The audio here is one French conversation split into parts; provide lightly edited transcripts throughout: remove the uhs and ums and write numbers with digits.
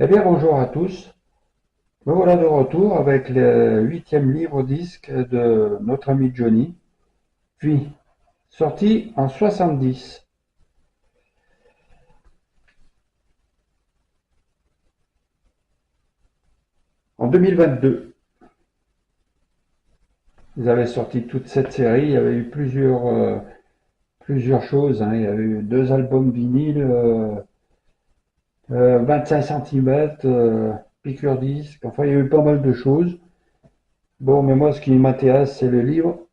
Eh bien, bonjour à tous. Me voilà de retour avec le 8e livre disque de notre ami Johnny, puis sorti en 70. En 2022, ils avaient sorti toute cette série. Il y avait eu plusieurs choses, hein. Il y avait eu 2 albums vinyles, 25 centimètres, piqûre disque. Enfin, il y a eu pas mal de choses. Bon, mais moi, ce qui m'intéresse, c'est le livre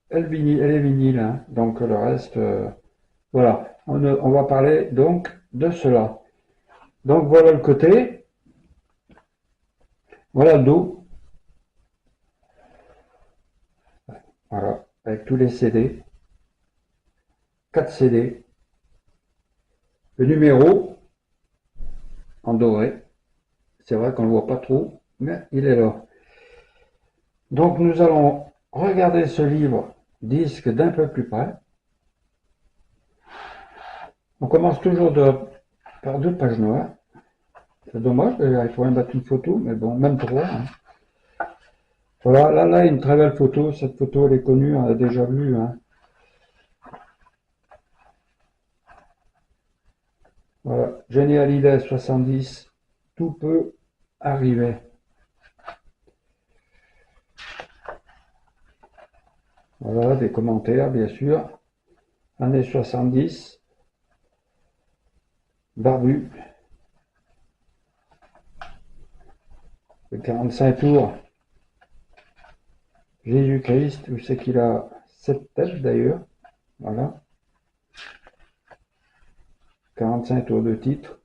et le vinyle, et les vinyles, hein. Donc, le reste, voilà. On va parler donc de cela. Donc voilà le côté, voilà le dos, voilà, avec tous les CD, 4 CD, le numéro en doré, c'est vrai qu'on ne le voit pas trop, mais il est là. Donc nous allons regarder ce livre disque d'un peu plus près. On commence toujours par 2 pages noires. C'est dommage, il faut même mettre une photo, mais bon, même 3, hein. Voilà, là, une très belle photo. Cette photo, elle est connue, on l'a déjà vue, hein. Voilà, Johnny Hallyday 70, tout peut arriver. Voilà, des commentaires, bien sûr. Années 70, barbu, le 45 tours, Jésus-Christ, où c'est qu'il a cette tête d'ailleurs, voilà, 45 tours de titre.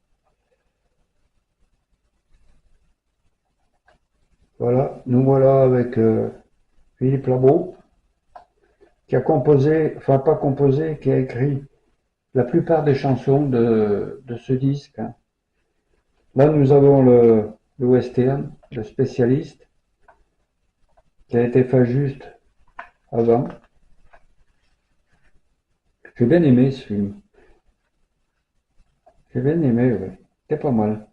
Voilà, nous voilà avec Philippe Labro, qui a composé, enfin pas composé, qui a écrit la plupart des chansons de ce disque, hein. Là, nous avons le western, le spécialiste, qui a été fait juste avant. J'ai bien aimé ce film. J'ai bien aimé, oui. C'était pas mal.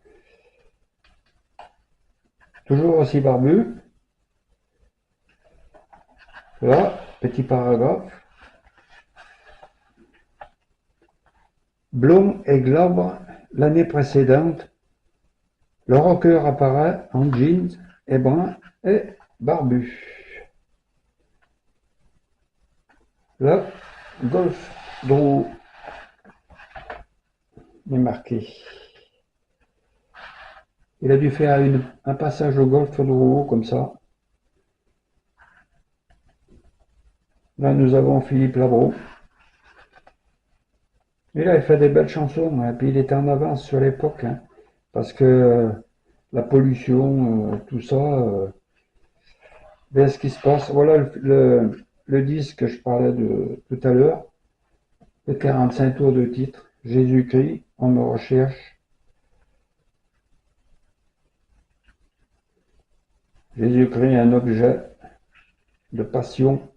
Toujours aussi barbu. Là, petit paragraphe. Blond et glabre l'année précédente, le rocker apparaît en jeans et brun et barbu. Là, Golf Drew est marqué. Il a dû faire un passage au Golf Drew comme ça. Là, nous avons Philippe Labro. Il a fait des belles chansons, hein. Puis il était en avance sur l'époque, hein, parce que la pollution, tout ça, ce qui se passe. Voilà le disque que je parlais de tout à l'heure, le 45 tours de titre, Jésus-Christ, on me recherche. Jésus-Christ, un objet de passion.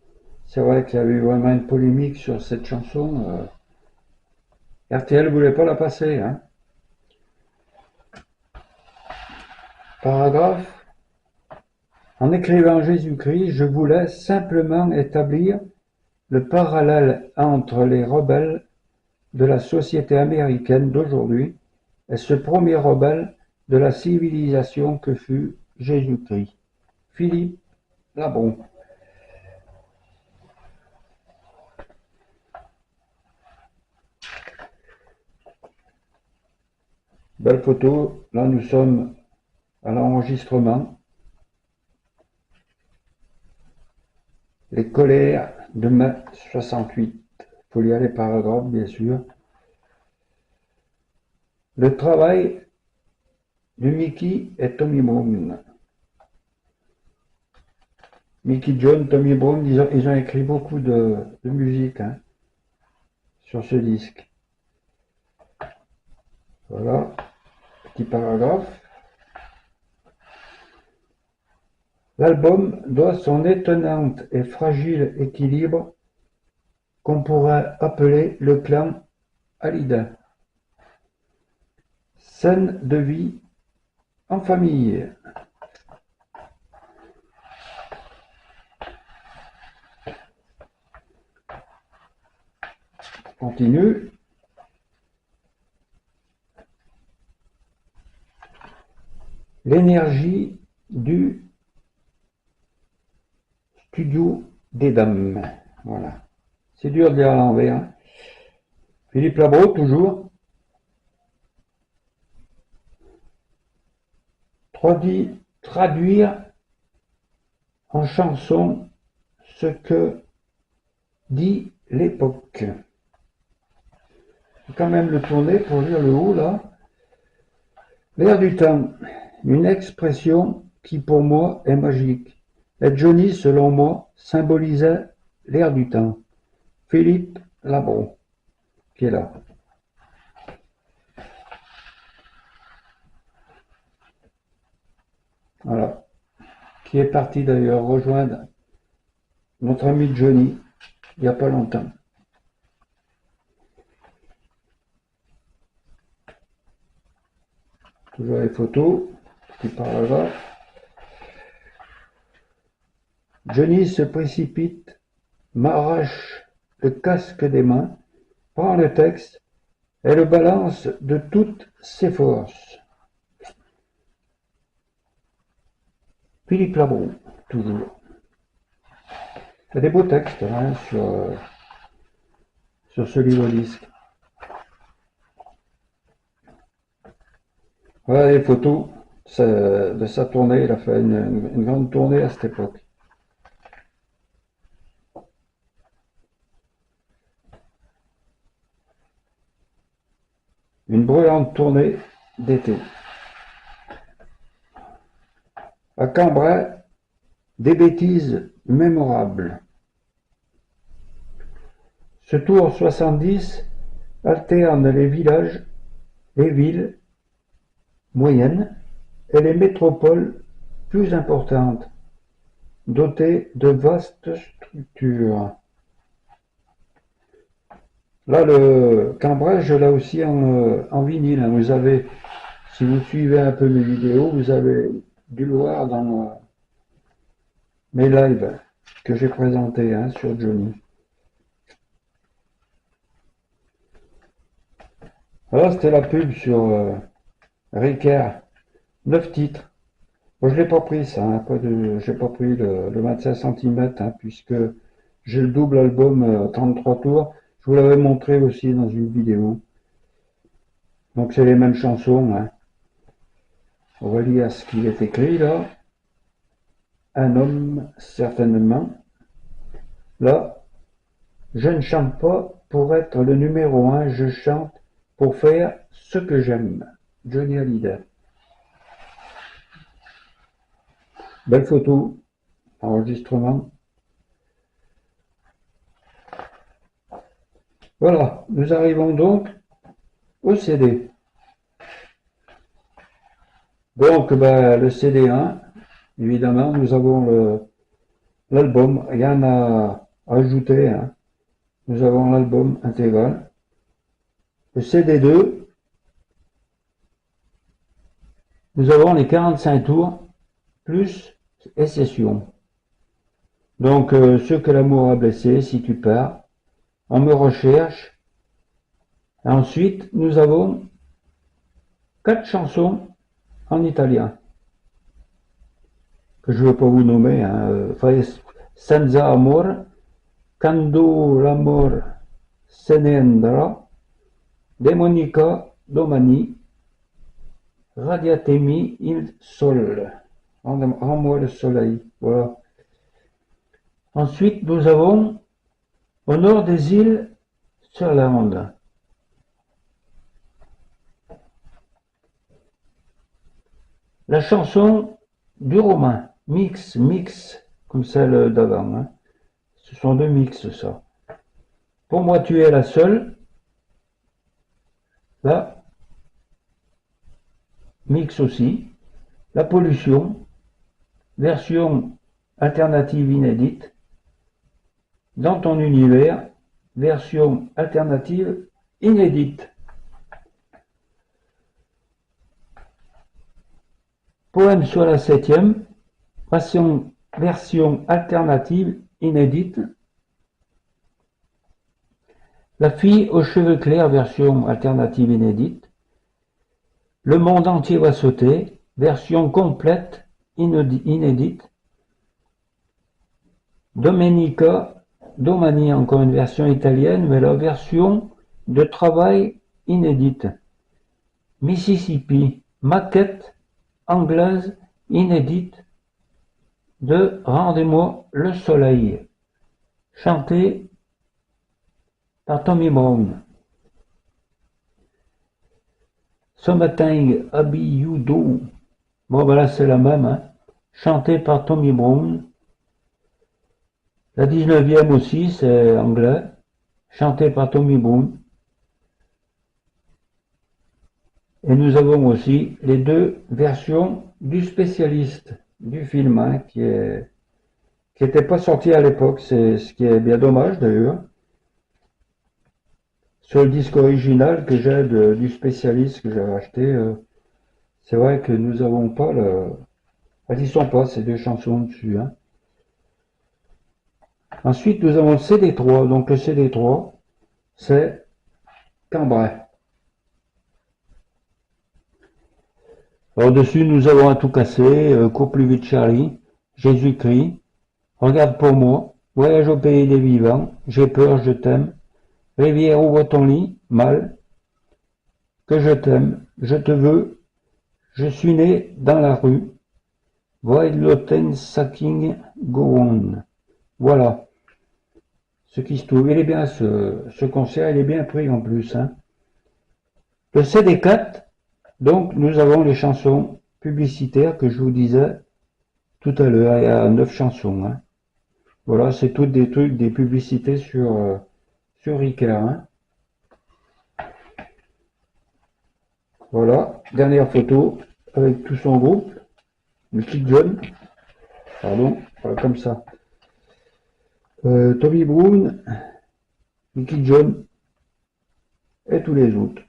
C'est vrai qu'il y avait eu vraiment une polémique sur cette chanson. RTL ne voulait pas la passer, hein. Paragraphe. En écrivant Jésus-Christ, je voulais simplement établir le parallèle entre les rebelles de la société américaine d'aujourd'hui et ce premier rebelle de la civilisation que fut Jésus-Christ. Philippe Labro. Belle photo. Là, nous sommes à l'enregistrement. Les colères de mai 68. Il faut lire les paragraphes, bien sûr. Le travail de Mickey et Tommy Brown. Mickey John, Tommy Brown, ils ont écrit beaucoup de musique, hein, sur ce disque. Voilà, petit paragraphe. L'album doit son étonnant et fragile équilibre qu'on pourrait appeler le clan Hallyday. Scène de vie en famille. Continue. L'énergie du studio des dames. Voilà. C'est dur de dire à l'envers. Hein. Philippe Labro, toujours. Traduire en chanson ce que dit l'époque. Quand même le tourner pour lire le haut là. L'air du temps, une expression qui pour moi est magique. Et Johnny, selon moi, symbolisait l'air du temps. Philippe Labro, qui est là. Voilà. Qui est parti d'ailleurs rejoindre notre ami Johnny il n'y a pas longtemps. Toujours les photos qui parlent là. Johnny se précipite, m'arrache le casque des mains, prend le texte et le balance de toutes ses forces. Philippe Labro, toujours. Il y a des beaux textes hein, sur ce livre-disque. Voilà les photos de sa tournée. Il a fait une grande tournée à cette époque. Une brûlante tournée d'été. À Cambrai, des bêtises mémorables. Ce tour 70 alterne les villages, les villes moyennes et les métropoles plus importantes, dotées de vastes structures. Là, le Cambrai, je l'ai aussi en vinyle. Hein. Vous avez, si vous suivez un peu mes vidéos, vous avez dû le voir dans mes lives que j'ai présentés hein, sur Johnny. Alors, c'était la pub sur Ricoeur, 9 titres. Bon, je l'ai pas pris ça, hein, j'ai pas pris le 25 cm, hein, puisque j'ai le double album 33 tours. Je vous l'avais montré aussi dans une vidéo. Donc c'est les mêmes chansons. Hein. On va lire ce qu'il est écrit là. Un homme, certainement. Là, je ne chante pas pour être le numéro 1, je chante pour faire ce que j'aime. Johnny Hallyday. Belle photo, enregistrement. Voilà, nous arrivons donc au CD. Donc, ben, le CD1, évidemment, nous avons l'album, rien à ajouter. Hein. Nous avons l'album intégral. Le CD2, nous avons les 45 tours, plus et sessions. Donc, ce que l'amour a blessé, si tu pars, on me recherche. Ensuite, nous avons 4 chansons en italien, que je ne veux pas vous nommer. Hein. Senza amor, quando l'amor se ne andrà, Demonica domani, radiatemi il sol. Rends-moi le soleil. Voilà. Ensuite, nous avons au nord des îles Surlande. La chanson du romain, mix, comme celle d'avant. Hein. Ce sont deux mix, ça. Pour moi, tu es la seule. Là, mix aussi. La pollution, version alternative inédite. Dans ton univers, version alternative inédite. Poème sur la 7e, version alternative inédite. La fille aux cheveux clairs, version alternative inédite. Le monde entier va sauter, version complète inédite. Domani, encore une version italienne, mais la version de travail inédite. Mississippi, maquette anglaise inédite de Rendez-moi le soleil, chanté par Tommy Brown. Summertime Abbey You Do, bon voilà c'est la même, hein, chanté par Tommy Brown. La 19e aussi, c'est anglais, chanté par Tommy Brown. Et nous avons aussi les deux versions du spécialiste du film, hein, qui n'était pas sorti à l'époque, c'est ce qui est bien dommage d'ailleurs. Sur le disque original que j'ai du spécialiste que j'avais acheté, c'est vrai que nous n'avons pas elles n'y sont pas ces deux chansons dessus, hein. Ensuite, nous avons le CD3. Donc le CD3, c'est Cambrai. Alors dessus, nous avons Un tout cassé, Cours plus vite Charlie, Jésus-Christ, Regarde pour moi, Voyage au pays des vivants, J'ai peur, je t'aime, Rivière ouvre ton lit, Mal, Que je t'aime, Je te veux, Je suis né dans la rue, Void Loten Sacking Go On. Voilà ce qui se trouve. Il est bien ce concert, il est bien pris en plus, hein. Le CD4, donc nous avons les chansons publicitaires que je vous disais tout à l'heure. Il y a 9 chansons, hein. Voilà, c'est toutes des trucs, des publicités sur Ricard, hein. Voilà, dernière photo avec tout son groupe, le petit John, pardon, voilà, comme ça. Tommy Brown, Nicky John et tous les autres.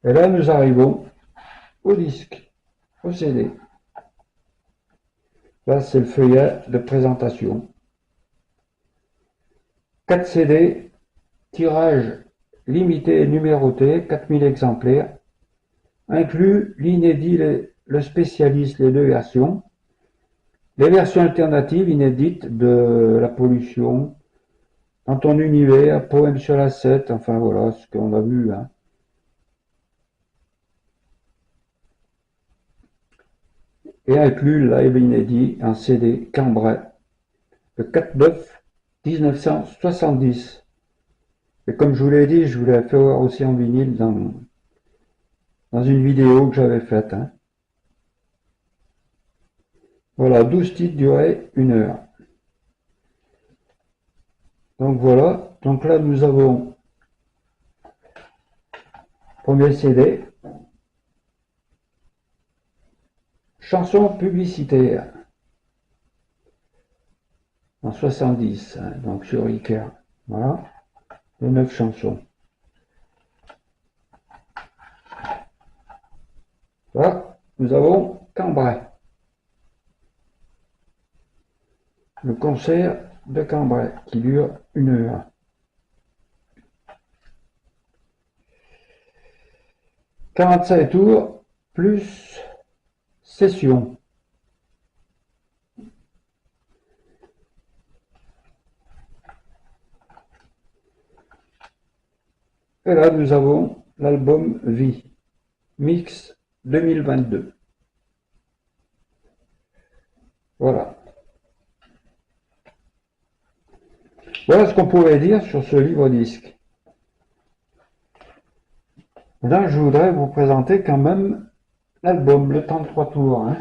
Et là, nous arrivons au disque, au CD. Là, c'est le feuillet de présentation. 4 CD, tirage limité et numéroté, 4000 exemplaires, inclus l'inédit, le spécialiste, les deux versions, les versions alternatives inédites de La pollution, Dans ton univers, Poème sur la 7, enfin voilà ce qu'on a vu, hein. Et inclus live inédit en CD Cambrai, le 4/9/1970. Et comme je vous l'ai dit, je vous l'ai fait voir aussi en vinyle dans une vidéo que j'avais faite, hein. Voilà, 12 titres duraient 1 heure. Donc voilà, donc là nous avons premier CD, chanson publicitaire en 70, hein, donc sur Ricard. Voilà, les 9 chansons. Là, nous avons Cambrai. Le concert de Cambrai qui dure 1 heure. « 45 tours plus session. Et là, nous avons l'album Vie, Mix 2022. Voilà. Voilà ce qu'on pourrait dire sur ce livre-disque. Là, je voudrais vous présenter quand même l'album, le 33 tours, hein.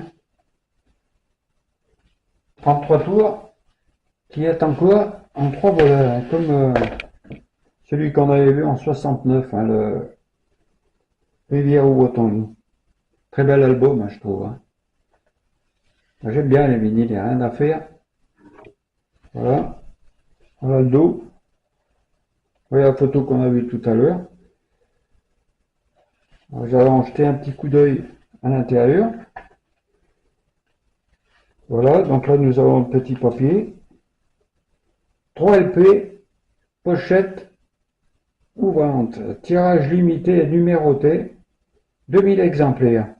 33 tours qui est encore en 3 volets, hein, comme celui qu'on avait vu en 69, hein, le Rivière ou Automne. Très bel album, hein, je trouve, hein. J'aime bien les vinyles, il n'y a rien à faire. Voilà. Voilà le dos. Voilà la photo qu'on a vue tout à l'heure. J'avais jeté un petit coup d'œil à l'intérieur. Voilà, donc là nous avons le petit papier. 3 LP, pochette ouvrante, tirage limité et numéroté, 2000 exemplaires.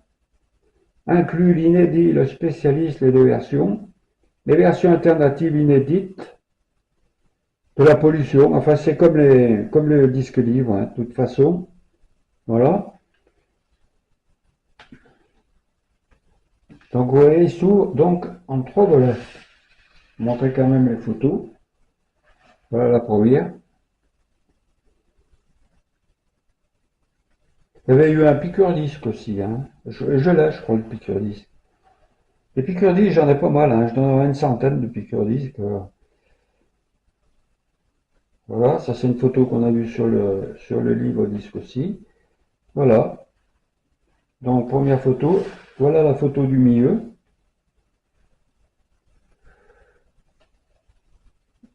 Inclut l'inédit, le spécialiste, les deux versions. Les versions alternatives inédites de la pollution. Enfin, c'est comme le disque livre, hein, de toute façon. Voilà. Donc, vous voyez, il s'ouvre donc en 3 volets. Je vais montrer quand même les photos. Voilà la première. Il y avait eu un piqûre-disque aussi. Hein. Je l'ai, je crois, le piqûre-disque. Les piqûres-disques, j'en ai pas mal. Hein. Je dois en avoir une centaine de piqûres-disques. Voilà, ça c'est une photo qu'on a vue sur le livre disque aussi. Voilà. Donc, première photo. Voilà la photo du milieu.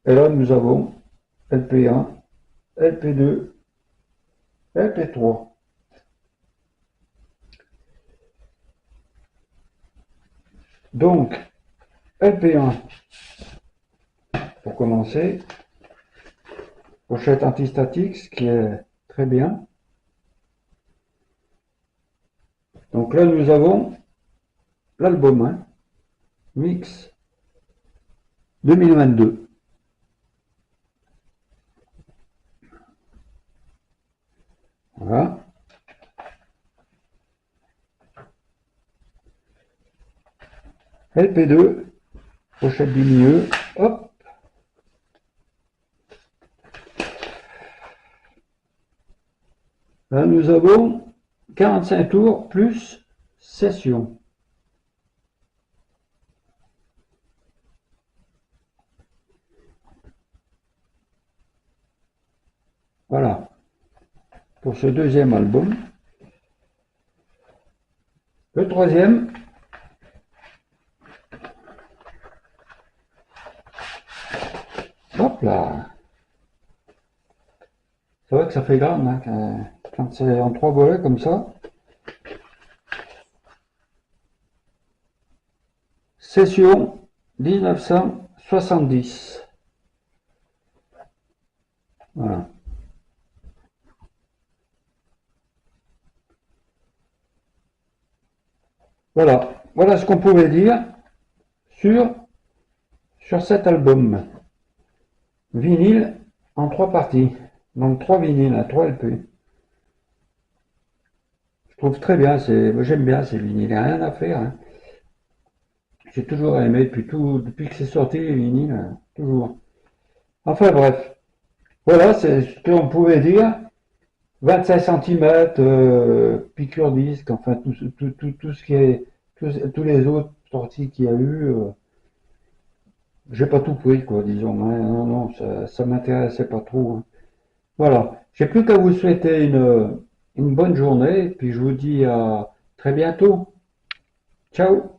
Et là, nous avons LP1, LP2, LP3. Donc, LP1, pour commencer, pochette antistatique, ce qui est très bien. Donc là, nous avons l'album, hein, Mix 2022. Voilà. LP2, pochette du milieu, hop. Là, nous avons 45 tours plus session. Voilà, pour ce deuxième album. Le troisième, hop là. C'est vrai que ça fait grave, hein, quand c'est en 3 volets comme ça. Session 1970. Voilà. Voilà. Voilà ce qu'on pouvait dire sur cet album. Vinyle en 3 parties. Donc 3 vinyles, à 3 LP. Je trouve très bien, moi j'aime bien ces vinyles, il n'y a rien à faire. Hein. J'ai toujours aimé, depuis que c'est sorti les vinyles, toujours. Enfin bref, voilà, c'est ce qu'on pouvait dire. 25 cm, piqûre disque, enfin tout ce qui est, tous les autres sorties qu'il y a eu, j'ai pas tout pris quoi, disons. Hein. Non, non, ça m'intéressait pas trop. Hein. Voilà, j'ai plus qu'à vous souhaiter une bonne journée, et puis je vous dis à très bientôt. Ciao!